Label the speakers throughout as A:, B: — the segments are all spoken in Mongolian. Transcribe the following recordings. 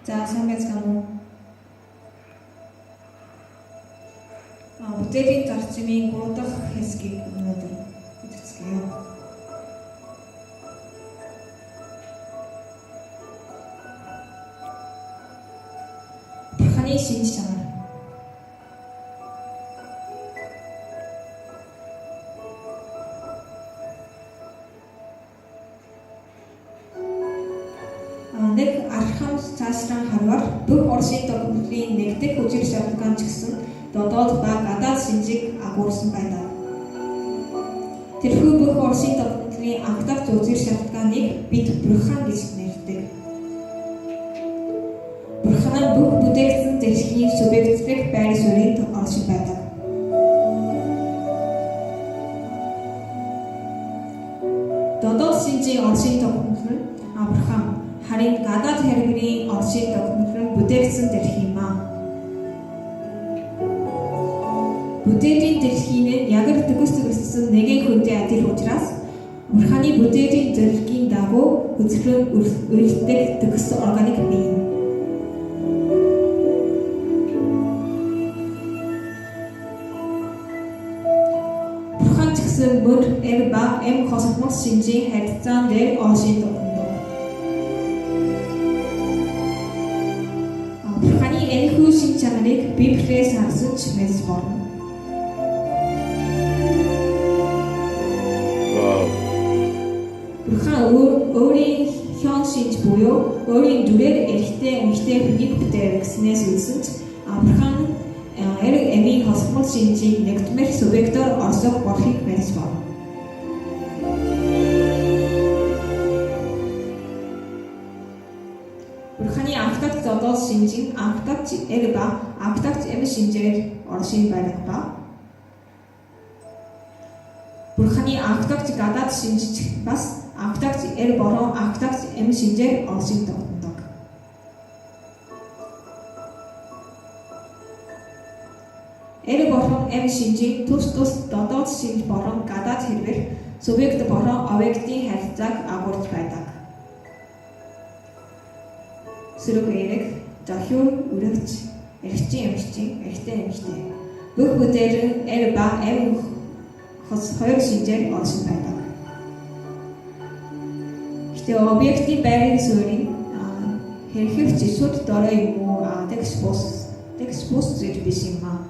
A: За сайн байцгаана уу? Бүтээлийн зарчмын 3 дахь хэсгийг өнөөдөр үздэцгээе. Бурханы шинж чанар. Нэг архам цаашран харвар бүх оршийн тогтнолын нэгдэх хүчээр шалтгаан ч гэсэн додоод ба гадаад шинжийг агуулсан байдаг. Тэрхүү бүх оршийн тогтнолын анхдагч үзэр шалтгааныг бид Бурхан гэж нэрдэг. Бурхан нь бүх бүтээгдсэн дэлхийн субъектлэг байр суурьд оршин байдаг. Додоод шинжийн оршийн тогтнол нь Бурхан, харин гадаад хэрэгрийн оршийн тогтнол нь бүтээгдсэн дэлхий юм аа. Бүтээлийн дэлхийн нь ягар төгс-төгссөн нэгэн хүнтэй адил учраас Бурханы бүтээлийн зэрлэгийн дагуу үзэсгэлэн үйлдэх төгс органик бий. Бурхан ч гэсэн мөр, эв ба эм космос шинжийн харилцаан дээр оршин тогтнодог. Бурханы энэхүү шинж чанарыг Библиэс харсан ч мэдж болно. Бурхан өөрийн хён шинж буюу өөрийн дүрээр эрэгтэй эмэгтэй хүнийг бүтээвэснээс үзсэн ч Бурхан эрэг эмийн космос шинжийг нэгдмэр субъектоор орсох болохыг мэдж байна. Бурханы анхдагч зодол шинжийн анхдагч эр ба анхдагч эм шинжээр оршин байдаг ба Бурханы анхдагч гадаад шинж бас анхдагч эр болон анхдагч эм шинжээр оршин тогтнодог. Эр болон эм шинжийн тус додоод шинж болон гадаад хэрвэр субъект болон объектийн харилцааг агуулж байдаг. Сөрөг эрэг, захиу, үрэгч, эрэгчин эмэгчин, эрэгтэй эмэгтэй. Бүх бүтээл эр ба эм хоёр шинжээр оршин байдаг. Гэтэ объектийн байрын суурийн хэрхэгч эсвэл дорой юм уу текспос зүйл биш юм аа.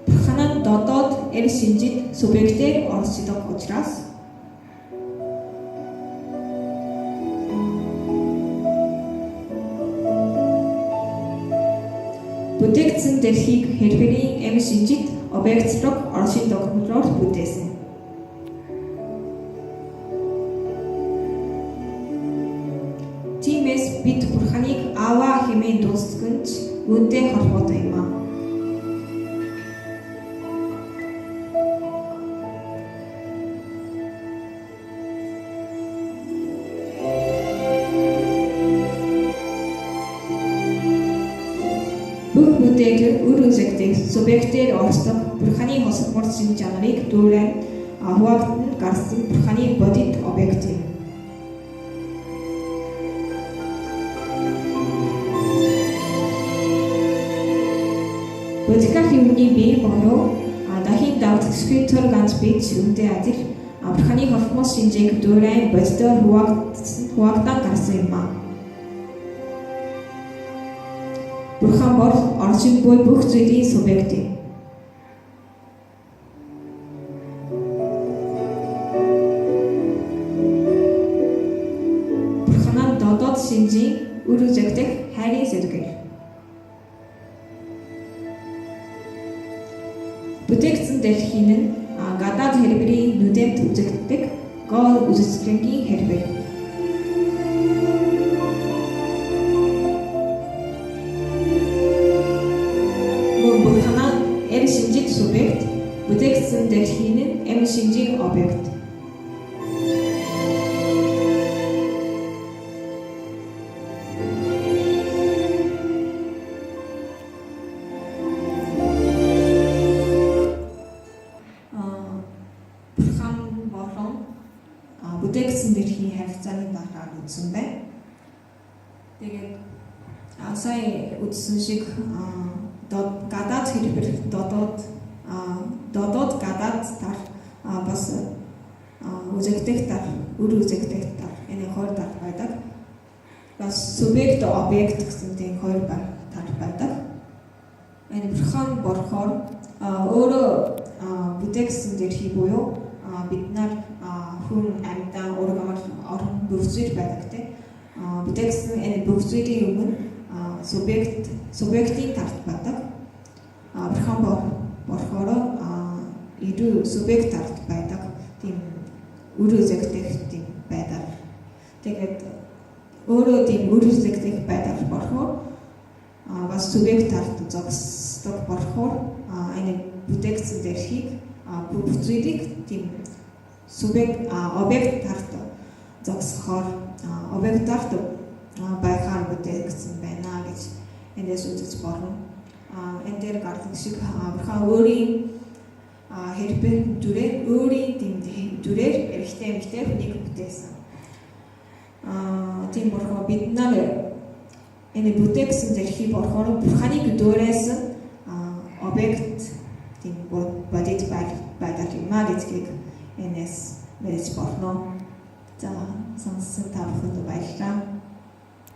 A: Бурханаа додоод эр шинжид субъектээр оршдог учраас бүтээгдсэн дэлхийг хэрхэрийн эм шинжид объектлог оршин тогтнолоор бүтээсэн. Тиймээс бид Бурханыг Аава хэмээн дуусгаж үүнтэй холбоотой юм аа. Бүх бүтээл үр үзэгдэх субъектээр оршдог Бурханы хосмор шинж чанарыг дүүрэн хуваагдсан гарсан Бурханы бодит объект юм. Бодит хэвний бие боёо дахин давтагчгүй ганц бич үнтэй адил Бурханы хосмос шинжийг дүүрэн бодитоор хуваагдсан гарсан юм аа. Бурхан бол оршин буй бүх зүйлийн субъект юм. Бурханаа додоод шинжийн үр үзэгдэх хайрын зэрэг. Бүтээгдсэн дэлхийн нь гадаад хэрвэрийн нүдэнд үзэгддэг гол үзэсгэлэнгийн хэрвэр. Бурханаа эм шинжийн субъект, бүтээгдсэн дэлхийн нь эм шинжийн объект. бүтээгдсэн дэрхийн харилцааны дараагаар үзсэн байна. Тэгээд сая үзсэн шиг гадаад хэлбэр додоод гадаад тал бас үзэгдэх тал, үр үзэгдэх тал энэ хоёр тал байдаг. Бас субъект объект гэсэн тийм хоёр тал байдаг. Энэ бурхан болохоор өөрөө бүтээгдсэн дэрхий буюу бид нар хүн амьтан ургамал орон бүгд байдаг тийм бүтээгдсэн энэ бүгдийн өмнө субъектийн талт байдаг. Бурхан болохоор идэв субъект талт байдаг. Тийм үр үзэгдэх тийм байдаг. Тэгээд өөрөө тийм үр үзэгдэх байдаг болохоор бас субъект талт зогсдог болохоор энэ бүтээгдсэн дэрхийг бүгдийг тийм объект талт зогсохоор объект талт байхаар бүтээгдсэн байна гэж эндээс үзэж болно. Энэ дээр гардаг шиг бурхан өөрийн хэлбэр дүрээр өөрийн дүрээр эрэгтэй эмэгтэй хүнийг бүтээсэн. Тийм болохоор бид нар энэ бүтээгдсэн дэрхий болохоор бурханыг дүүрээс объект тийм бодит байдаг юм аа гэдгийг энэс мэдэж болно. За сонссон та бүхэнд баярлалаа.